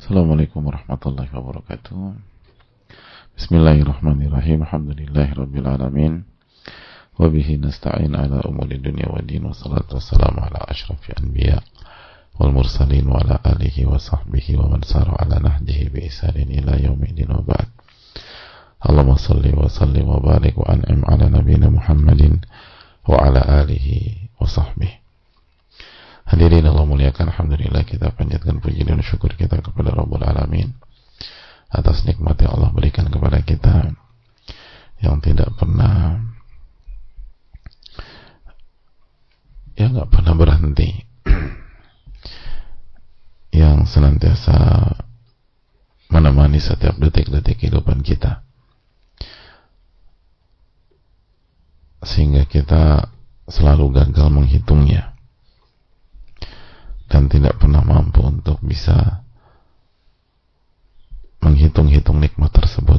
Assalamualaikum warahmatullahi wabarakatuh. Bismillahirrahmanirrahim. Alhamdulillahirabbil alamin. Wa bihi nasta'in ala umuri dunya waddin. Wassalatu wassalamu ala asyrafil anbiya wal mursalin wa ala alihi wa sahbihi wa man sara ala nahjihi bi ihsanin ila yaumil wa ba'd. Allahumma shalli wa sallim wa barik wa an'im ala nabiyyina Muhammadin wa ala alihi wa sahbihi. Hadirin Allah muliakan, alhamdulillah kita panjatkan puji dan syukur kita kepada Rabbul Alamin atas nikmat yang Allah berikan kepada kita yang tidak pernah nggak pernah berhenti, yang senantiasa menemani setiap detik-detik kehidupan kita, sehingga kita selalu gagal menghitungnya dan tidak pernah mampu untuk bisa menghitung-hitung nikmat tersebut,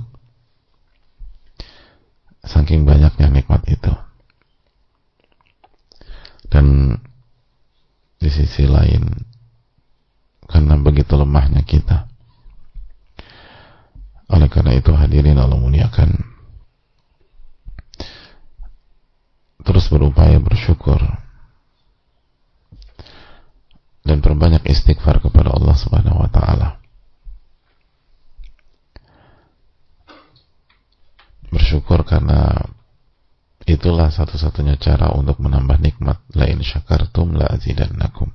saking banyaknya nikmat itu. Dan di sisi lain, karena begitu lemahnya kita, oleh karena itu hadirin Allah muliakan, terus berupaya bersyukur dan perbanyak istighfar kepada Allah Subhanahu wa taala. Bersyukur karena itulah satu-satunya cara untuk menambah nikmat. La in syakartum la azidannakum.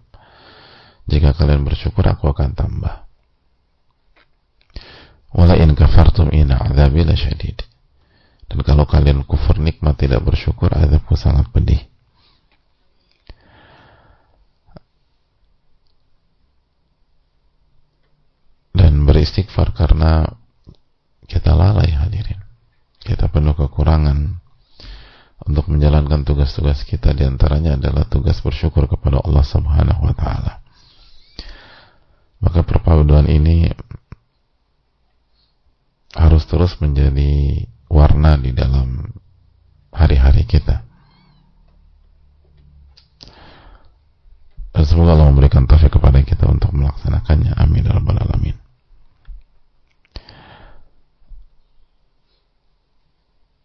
Jika kalian bersyukur, aku akan tambah. Wa la in kafartum inna 'adzabi lasyadid. Dan kalau kalian kufur nikmat, tidak bersyukur, azabku sangat pedih. Dan beristighfar karena kita lalai hadirin, kita penuh kekurangan untuk menjalankan tugas-tugas kita. Di antaranya adalah tugas bersyukur kepada Allah Subhanahu wa taala. Maka perpaduan ini harus terus menjadi warna di dalam hari-hari kita. Dan semoga Allah memberikan taufik kepada kita untuk melaksanakannya. Amin ya rabbal alamin.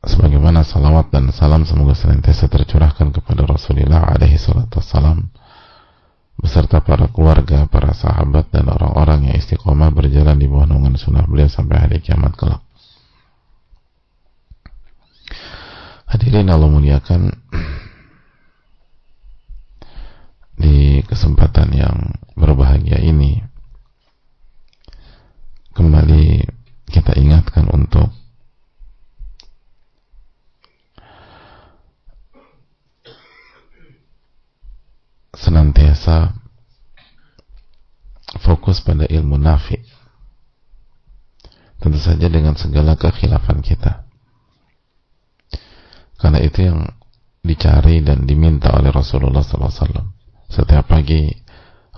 Sebagaimana salawat dan salam semoga senantiasa tercurahkan kepada Rasulullah alaihi salatu wassalam beserta para keluarga, para sahabat dan orang-orang yang istiqomah berjalan di bawah naungan sunnah beliau sampai hari kiamat kelak. Hadirin Allah muliakan, di kesempatan yang berbahagia ini kembali kita ingatkan untuk senantiasa fokus pada ilmu nafi, tentu saja dengan segala kekhilafan kita, karena itu yang dicari dan diminta oleh Rasulullah SAW. Setiap pagi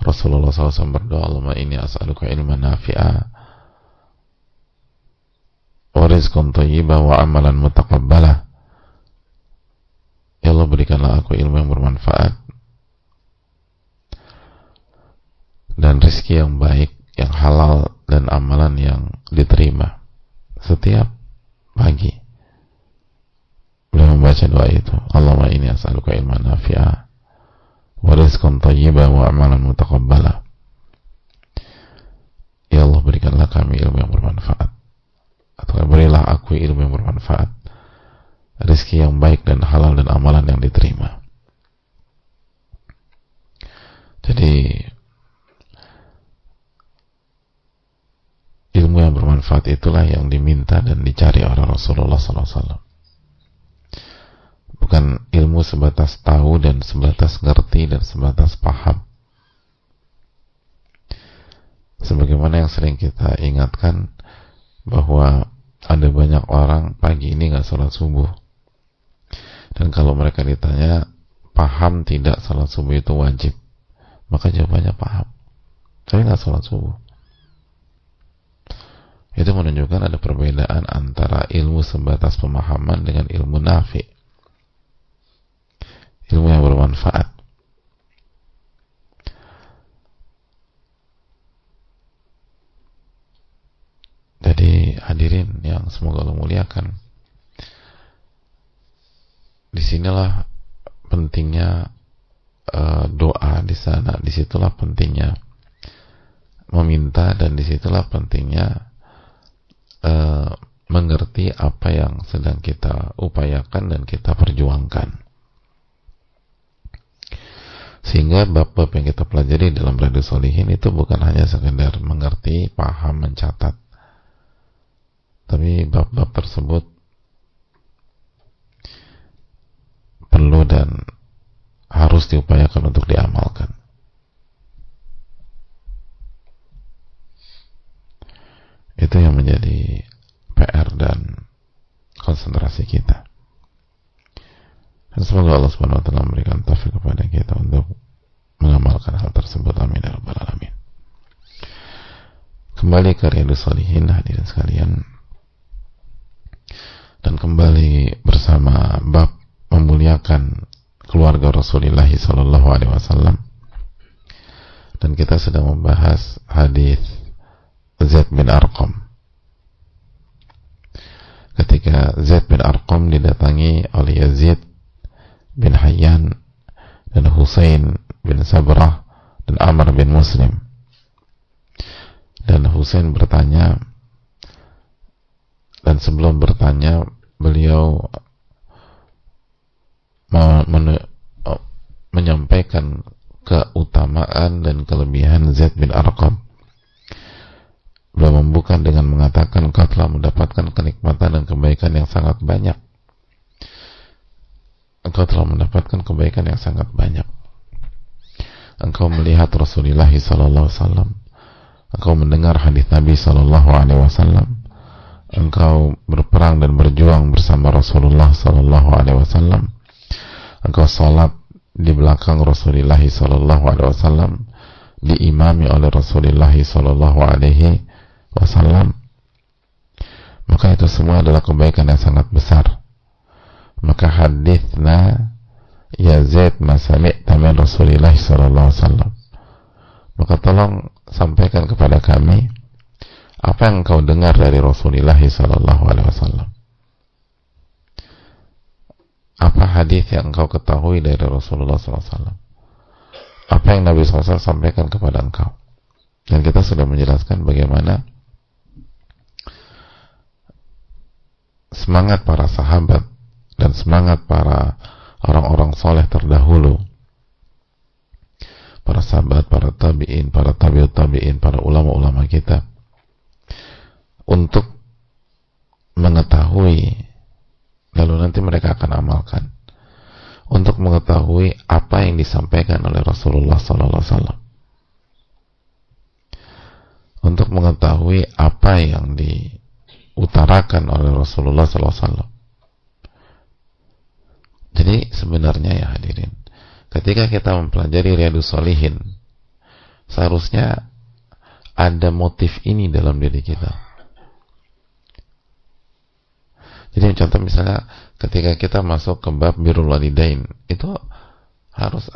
Rasulullah SAW berdoa, Allahumma inni as'aluka ilman nafi'a wa rizqan thayyiban wa amalan mutaqabbalah. Ya Allah, berikanlah aku ilmu yang bermanfaat dan rezeki yang baik, yang halal, dan amalan yang diterima. Setiap pagi beliau membaca doa itu, Allahumma inni as'aluka ilman nafi'a wa rizqan thayyiban wa amalan mutaqabbalah. Ya Allah, berikanlah kami ilmu yang bermanfaat, atau berilah aku ilmu yang bermanfaat, rezeki yang baik dan halal, dan amalan yang diterima. Jadi ilmu yang bermanfaat itulah yang diminta dan dicari oleh Rasulullah SAW. Bukan ilmu sebatas tahu dan sebatas ngerti dan sebatas paham. Sebagaimana yang sering kita ingatkan bahwa ada banyak orang pagi ini nggak sholat subuh, dan kalau mereka ditanya paham tidak sholat subuh itu wajib, maka jawabannya paham, tapi nggak sholat subuh. Itu menunjukkan ada perbedaan antara ilmu sebatas pemahaman dengan ilmu nafi, ilmu yang bermanfaat. hadirin yang semoga Allah muliakan, disinilah pentingnya doa di sana, disitulah pentingnya meminta, dan disitulah pentingnya mengerti apa yang sedang kita upayakan dan kita perjuangkan. Sehingga bab-bab yang kita pelajari dalam Riyadhus Shalihin itu bukan hanya sekedar mengerti, paham, mencatat, tapi bab-bab tersebut perlu dan harus diupayakan untuk diamalkan. Itu yang menjadi PR dan konsentrasi kita. Dan semoga Allah Subhanahu wa taala memberikan taufik kepada kita untuk mengamalkan hal tersebut. Amin ya rabbal alamin. Kembali ke Riyadhus Shalihin, hadirin sekalian, dan kembali bersama bab memuliakan keluarga Rasulullah sallallahu alaihi wasallam, dan kita sedang membahas hadis Zaid bin Arqam. Ketika Zaid bin Arqam didatangi oleh Yazid bin Hayyan dan Husain bin Sabrah dan Amr bin Muslim, dan Husain bertanya, dan sebelum bertanya beliau menyampaikan keutamaan dan kelebihan Zaid bin Arqam. Beliau membuka dengan mengatakan, engkau telah mendapatkan kenikmatan dan kebaikan yang sangat banyak. Engkau telah mendapatkan kebaikan yang sangat banyak. Engkau melihat Rasulullah sallallahu alaihi wasallam. Engkau mendengar hadis Nabi sallallahu alaihi wasallam. Engkau berperang dan berjuang bersama Rasulullah sallallahu alaihi wasallam. Engkau salat di belakang Rasulullah sallallahu alaihi wasallam, diimami oleh Rasulullah sallallahu alaihi wasallam. Maka itu semua adalah kebaikan yang sangat besar. Maka hadithna ya Zaid ma sami'ta min Rasulillah sallallahu alaihi wasallam, maka tolong sampaikan kepada kami apa yang engkau dengar dari Rasulullah sallallahu alaihi wasallam. Apa hadis yang engkau ketahui dari Rasulullah sallallahu alaihi wasallam? Apa yang Nabi sallallahu alaihi wasallam sampaikan kepada engkau? Dan kita sudah menjelaskan bagaimana semangat para sahabat dan semangat para orang-orang soleh terdahulu, para sahabat, para tabi'in, para tabi'ut tabi'in, para ulama-ulama kita, untuk mengetahui, lalu nanti mereka akan amalkan, untuk mengetahui apa yang disampaikan oleh Rasulullah sallallahu alaihi wasallam, untuk mengetahui apa yang diutarakan oleh Rasulullah sallallahu alaihi wasallam. Jadi sebenarnya ya hadirin, ketika kita mempelajari Riyadhus Shalihin, seharusnya ada motif ini dalam diri kita. Jadi contoh misalnya ketika kita masuk ke bab birrul walidain, itu harus,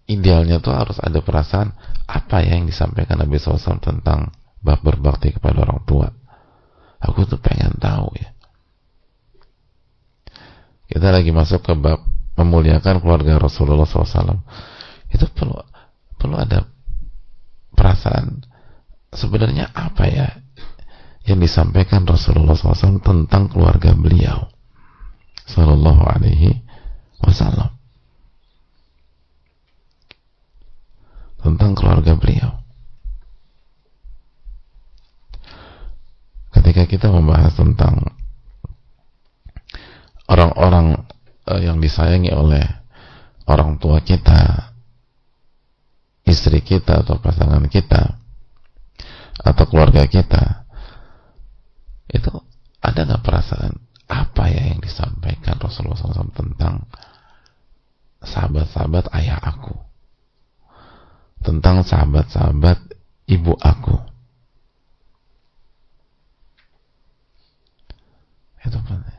idealnya tuh harus ada perasaan apa yang disampaikan Nabi SAW tentang bab berbakti kepada orang tua. Aku tuh pengen tahu ya. Kita lagi masuk ke bab memuliakan keluarga Rasulullah SAW, itu perlu ada perasaan sebenarnya apa ya yang disampaikan Rasulullah SAW tentang keluarga beliau Sallallahu Alaihi Wasallam, tentang keluarga beliau. Ketika kita membahas tentang orang-orang yang disayangi oleh orang tua kita, istri kita atau pasangan kita atau keluarga kita, itu ada nggak perasaan apa ya yang disampaikan Rasulullah SAW tentang sahabat-sahabat ayah aku, tentang sahabat-sahabat ibu aku? Itu penting.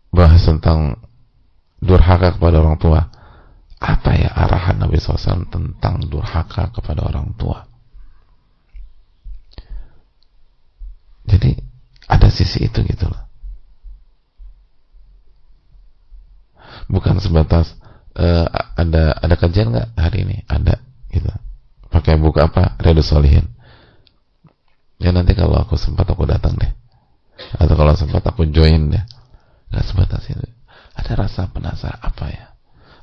Bahas tentang durhaka kepada orang tua, apa ya arahan Nabi SAW tentang durhaka kepada orang tua? sisi itu gitu loh. Bukan sebatas ada kajian nggak hari ini, ada gitu, pakai buku apa, Riyadhus Shalihin, ya nanti kalau aku sempat aku datang deh, atau kalau sempat aku join deh. Nggak sebatas itu, ada rasa penasaran apa ya,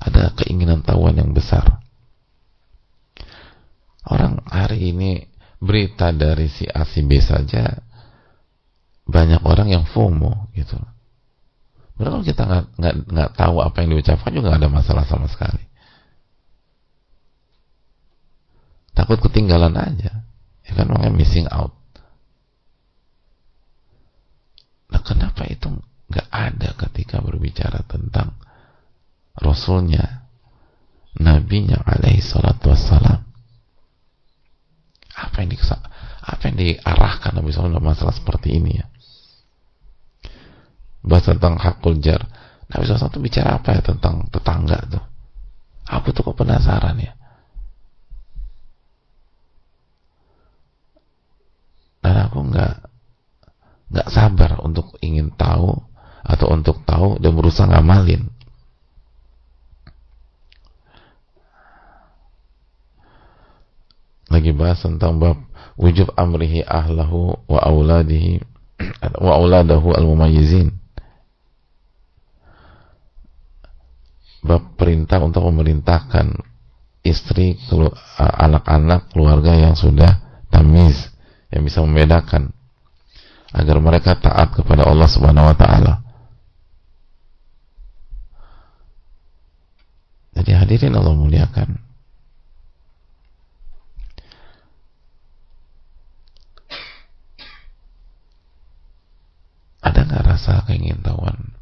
ada keinginan tahuan yang besar. Orang hari ini berita dari si A si B saja banyak orang yang FOMO gitu. Padahal kalau kita nggak tahu apa yang diucapkan juga nggak ada masalah sama sekali. Takut ketinggalan aja, ya kan, makanya missing out. Nah, kenapa itu nggak ada ketika berbicara tentang Rasulnya, Nabinya alaihi salatu wassalam? Apa yang diarahkan Nabi SAW dalam masalah seperti ini ya? Bahas tentang hakul jar, Nabi SAW itu bicara apa ya tentang tetangga tuh? Aku tuh kok penasaran ya. Dan aku nggak sabar untuk ingin tahu, atau untuk tahu dan berusaha ngamalin. Lagi bahas tentang bab wujub amrihi ahlahu wa auladihi wa auladahu al-mumayyizin. Bab perintah untuk memerintahkan istri, anak-anak, keluarga yang sudah tamyiz, yang bisa membedakan, agar mereka taat kepada Allah Subhanahu wa taala. Jadi hadirin Allah muliakan, ada nggak rasa keingintahuan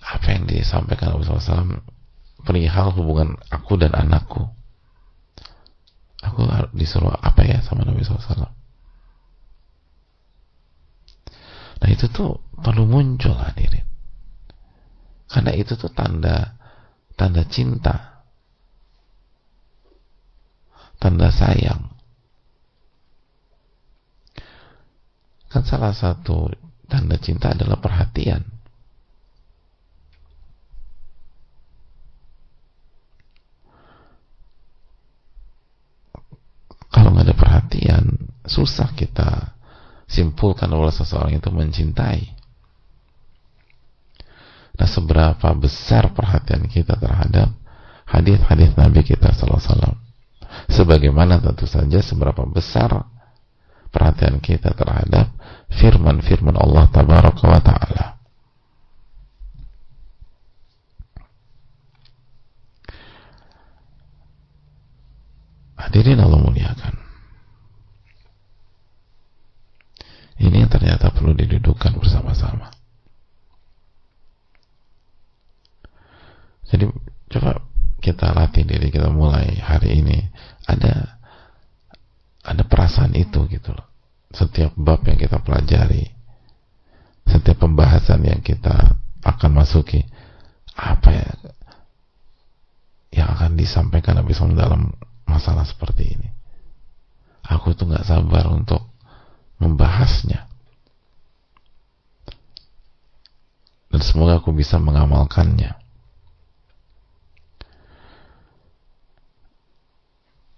apa yang disampaikan Nabi SAW perihal hubungan aku dan anakku? Aku disuruh apa ya sama Nabi SAW? Nah, itu tuh perlu muncul hadirin, karena itu tuh tanda cinta, tanda sayang. Kan salah satu tanda cinta adalah perhatian. Kalau nggak ada perhatian, susah kita simpulkan bahwa seseorang itu mencintai. Nah, seberapa besar perhatian kita terhadap hadis-hadis Nabi kita sallallahu alaihi wasallam, sebagaimana tentu saja seberapa besar perhatian kita terhadap firman-firman Allah tabaraka wa ta'ala. Hadirin Allah muliakan, ini yang ternyata perlu didudukkan bersama-sama. Jadi coba kita latih diri kita mulai hari ini, ada perasaan itu gitu loh. Setiap bab yang kita pelajari, setiap pembahasan yang kita akan masuki, apa ya yang akan disampaikan Nabi SAW dalam masalah seperti ini. Aku tuh gak sabar untuk membahasnya, dan semoga aku bisa mengamalkannya.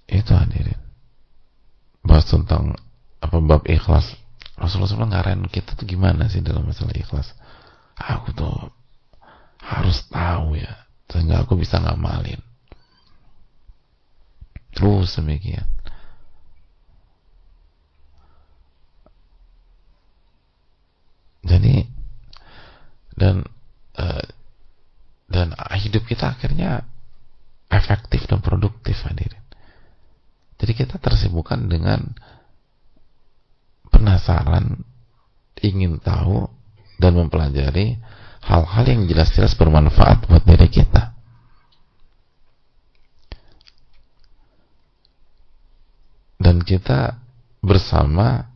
Itu hadirin, bahas tentang apa bab ikhlas. Rasulullah SAW ngarahin kita tuh gimana sih dalam masalah ikhlas. Aku tuh harus tahu ya, sehingga aku bisa ngamalin. Terus demikian. Jadi dan hidup kita akhirnya efektif dan produktif hadirin. Jadi kita tersibukkan dengan penasaran, ingin tahu dan mempelajari hal-hal yang jelas-jelas bermanfaat buat diri kita. Dan kita bersama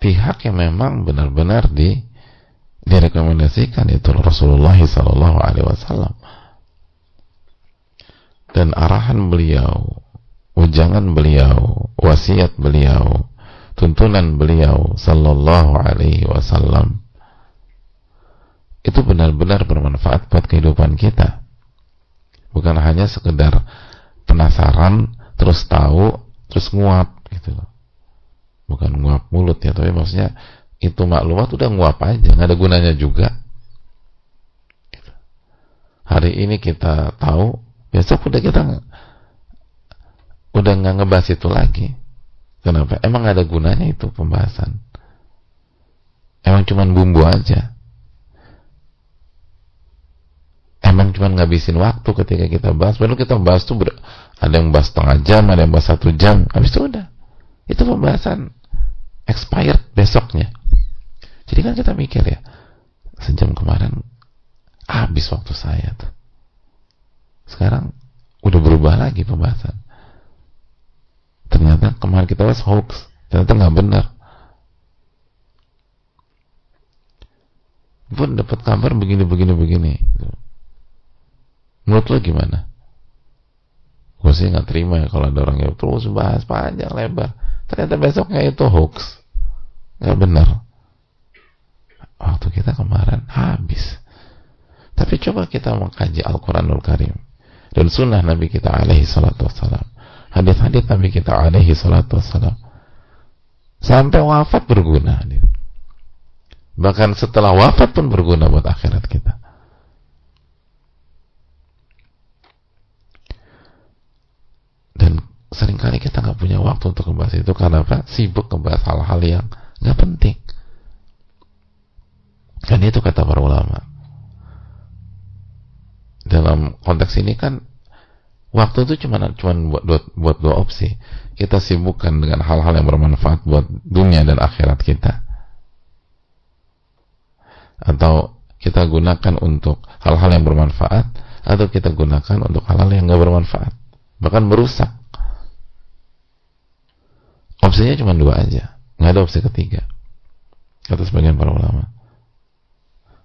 pihak yang memang benar-benar direkomendasikan, yaitu Rasulullah SAW. Dan arahan beliau, ujangan beliau, wasiat beliau, tuntunan beliau sallallahu alaihi wasallam itu benar-benar bermanfaat buat kehidupan kita, bukan hanya sekedar penasaran terus tahu terus nguap gitu loh. Bukan nguap mulut ya, tapi maksudnya itu maklumat udah nguap aja, nggak ada gunanya juga. Hari ini kita tahu, besok udah kita udah nggak ngebahas itu lagi. Kenapa? Emang nggak ada gunanya itu pembahasan. Emang cuman bumbu aja. Emang cuman ngabisin waktu ketika kita bahas. Baru kita bahas tuh ada yang bahas setengah jam, ada yang bahas 1 jam. Habis itu udah. Itu pembahasan expired besoknya. Jadi kan kita mikir ya, sejam kemarin habis waktu saya tuh. Sekarang udah berubah lagi pembahasan. Ternyata kemarin kita bahas hoax, ternyata nggak benar. Pun dapat kabar begini. Menurut lo gimana? Gue sih nggak terima ya kalau ada orang yang terus bahas panjang lebar. Ternyata besoknya itu hoax, nggak benar. Waktu kita kemarin habis. Tapi coba kita mengkaji Al-Quranul Karim dan sunnah Nabi kita alaihi salatu wassalam, hadis-hadis Nabi kita alaihi salatu wassalam, sampai wafat berguna. Bahkan setelah wafat pun berguna buat akhirat kita. Dan seringkali kita nggak punya waktu untuk membahas itu karena apa? Sibuk membahas hal-hal yang nggak penting. Dan itu kata para ulama. Dalam konteks ini kan waktu itu cuma buat dua opsi. Kita sibukkan dengan hal-hal yang bermanfaat buat dunia dan akhirat kita, atau kita gunakan untuk hal-hal yang bermanfaat, atau kita gunakan untuk hal-hal yang nggak bermanfaat, bahkan merusak. Opsinya cuma 2 aja, nggak ada opsi ketiga kata sebagian para ulama.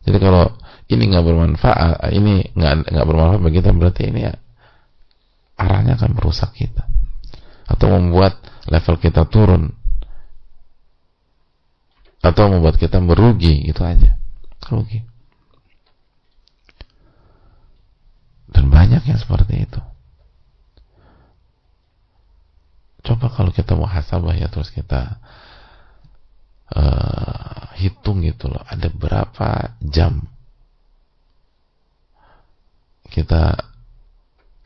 Jadi kalau ini nggak bermanfaat, ini nggak bermanfaat bagi kita, berarti ini ya, arahnya akan merusak kita atau membuat level kita turun atau membuat kita merugi, gitu aja, rugi. Dan banyak yang seperti itu. Coba kalau kita muhasabah ya, terus kita hitung gitu loh, ada berapa jam kita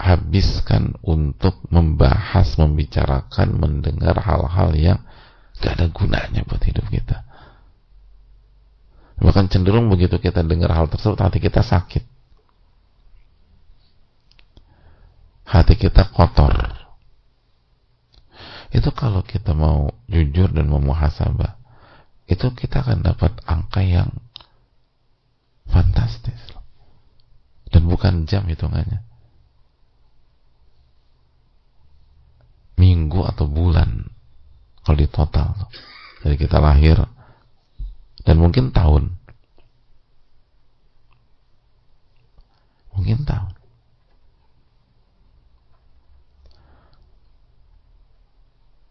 habiskan untuk membahas, membicarakan, mendengar hal-hal yang gak ada gunanya buat hidup kita. Bahkan cenderung begitu kita dengar hal tersebut, hati kita sakit, hati kita kotor. Itu kalau kita mau jujur dan mau muhasabah, itu kita akan dapat angka yang fantastis, dan bukan jam hitungannya, minggu atau bulan kalau di total dari kita lahir, dan mungkin tahun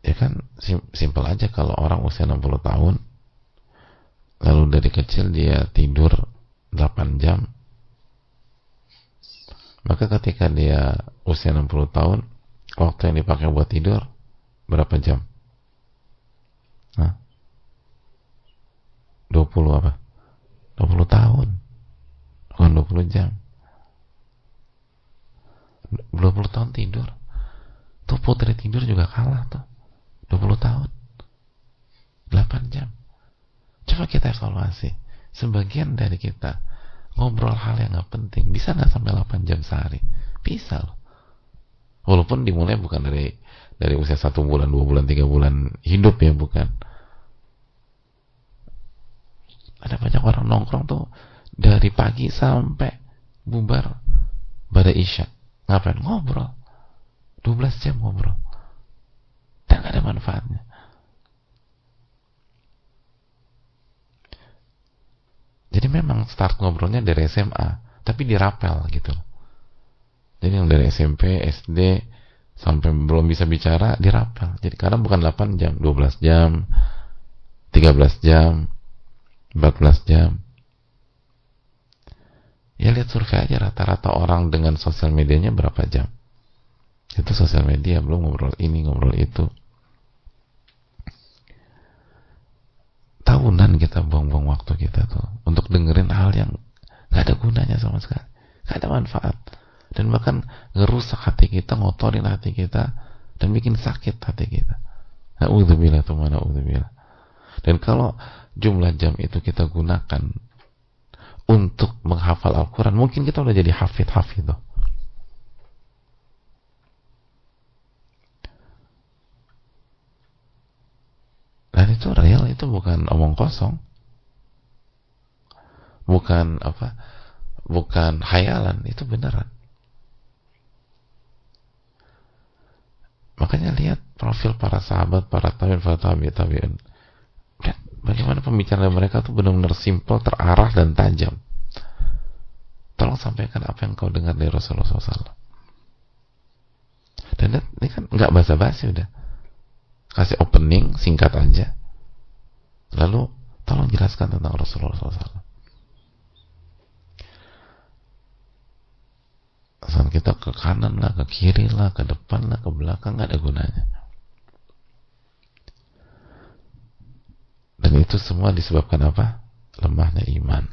ya kan. Simpel aja, kalau orang usia 60 tahun lalu dari kecil dia tidur 8 jam, maka ketika dia usia 60 tahun, waktu yang dipakai buat tidur berapa jam? 20 apa? 20 tahun, bukan 20 jam. 20 tahun tidur tuh, putri tidur juga kalah tuh. 20 tahun 8 jam. Coba kita evaluasi, sebagian dari kita ngobrol hal yang gak penting, bisa gak sampai 8 jam sehari? Bisa loh. Walaupun dimulai bukan dari usia 1 bulan, 2 bulan, 3 bulan hidup ya, bukan. Ada banyak orang nongkrong tuh dari pagi sampai bubar pada isya. Ngapain? Ngobrol 12 jam ngobrol, dan gak ada manfaatnya. Jadi memang start ngobrolnya dari SMA, tapi dirapel gitu. Jadi yang dari SMP, SD sampai belum bisa bicara dirapel. Jadi kadang bukan 8 jam, 12 jam, 13 jam, 14 jam. Ya lihat survei aja, rata-rata orang dengan sosial medianya berapa jam. Itu sosial media, belum ngobrol ini, ngobrol itu. Tahunan kita buang-buang waktu kita tuh untuk dengerin hal yang gak ada gunanya sama sekali, gak ada manfaat, dan bahkan ngerusak hati kita, ngotorin hati kita, dan bikin sakit hati kita. Na'udzubillah, teman, na'udzubillah. Dan kalau jumlah jam itu kita gunakan untuk menghafal Al-Quran, mungkin kita udah jadi hafid tuh. Dan itu real, itu bukan omong kosong, bukan apa, bukan khayalan, itu beneran. Makanya lihat profil para sahabat, para tabi'in. Bagaimana pembicaraan mereka tuh benar-benar simpel, terarah dan tajam. Tolong sampaikan apa yang kau dengar dari Rasulullah SAW. Dan ini kan nggak basa-basi, udah kasih opening singkat aja. Lalu tolong jelaskan tentang Rasulullah SAW. Asal kita ke kanan lah, ke kiri lah, ke depan lah, ke belakang, nggak ada gunanya. Dan itu semua disebabkan apa? Lemahnya iman.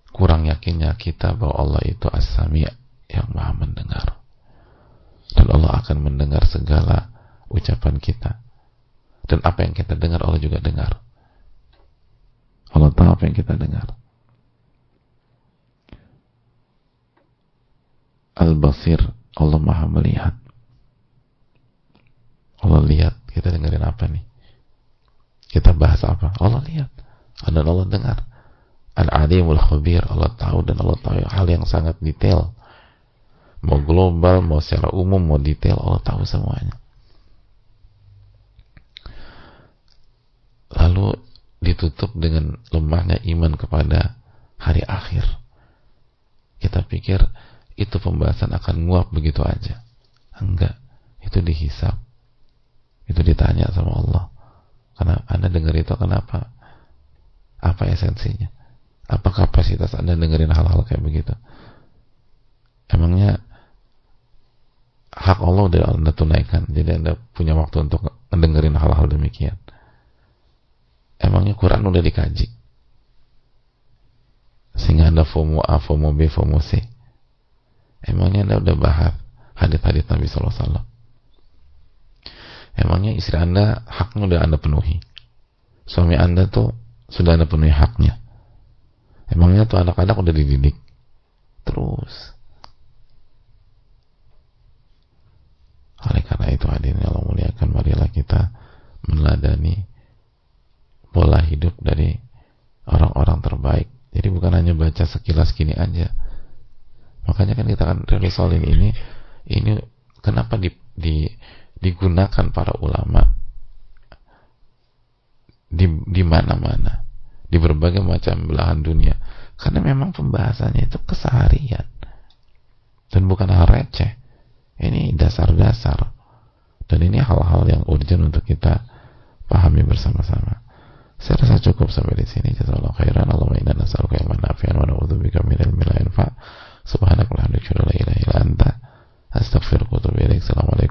Kurang yakinnya kita bahwa Allah itu As-Sami', yang maha mendengar. Dan Allah akan mendengar segala ucapan kita. Dan apa yang kita dengar, Allah juga dengar. Allah tahu apa yang kita dengar. Al-Basir, Allah maha melihat. Allah lihat kita dengerin apa nih, kita bahas apa, Allah lihat dan Allah dengar. Al-Alimul Khabir, Allah tahu, dan Allah tahu hal yang sangat detail, mau global, mau secara umum, mau detail, Allah tahu semuanya. Lalu ditutup dengan lemahnya iman kepada hari akhir. Kita pikir itu pembahasan akan nguap begitu aja. Enggak, itu dihisab, itu ditanya sama Allah. Karena Anda dengar itu kenapa? Apa esensinya? Apa kapasitas Anda dengerin hal-hal kayak begitu? Emangnya hak Allah udah Anda tunaikan, jadi Anda punya waktu untuk mendengerin hal-hal demikian? Emangnya Quran udah dikaji sehingga Anda FOMO A, FOMO B, FOMO C? Emangnya Anda udah bahas hadits-hadits Nabi SAW? Emangnya istri Anda haknya udah Anda penuhi? Suami Anda tuh sudah Anda penuhi haknya? Emangnya tuh anak-anak udah dididik? Terus. Oleh karena itu, hadirin Allah muliakan, marilah kita meneladani pola hidup dari orang-orang terbaik. Jadi bukan hanya baca sekilas gini aja. Makanya kan kita kan Riyadhus Shalihin ini kenapa digunakan para ulama di mana-mana, di berbagai macam belahan dunia, karena memang pembahasannya itu keseharian dan bukan hal receh. Ini dasar-dasar, dan ini hal-hal yang urgent untuk kita pahami bersama-sama. Saya rasa cukup sampai di sini. Jazakallahu khairan. Allahumma inna nas'aluka ilman nafi'an wa na'udzubika min ilmin la yanfa'. Subhanakallahumma wa bihamdika, la ilaha illa anta, astaghfiruka wa atubu ilaik. Assalamualaikum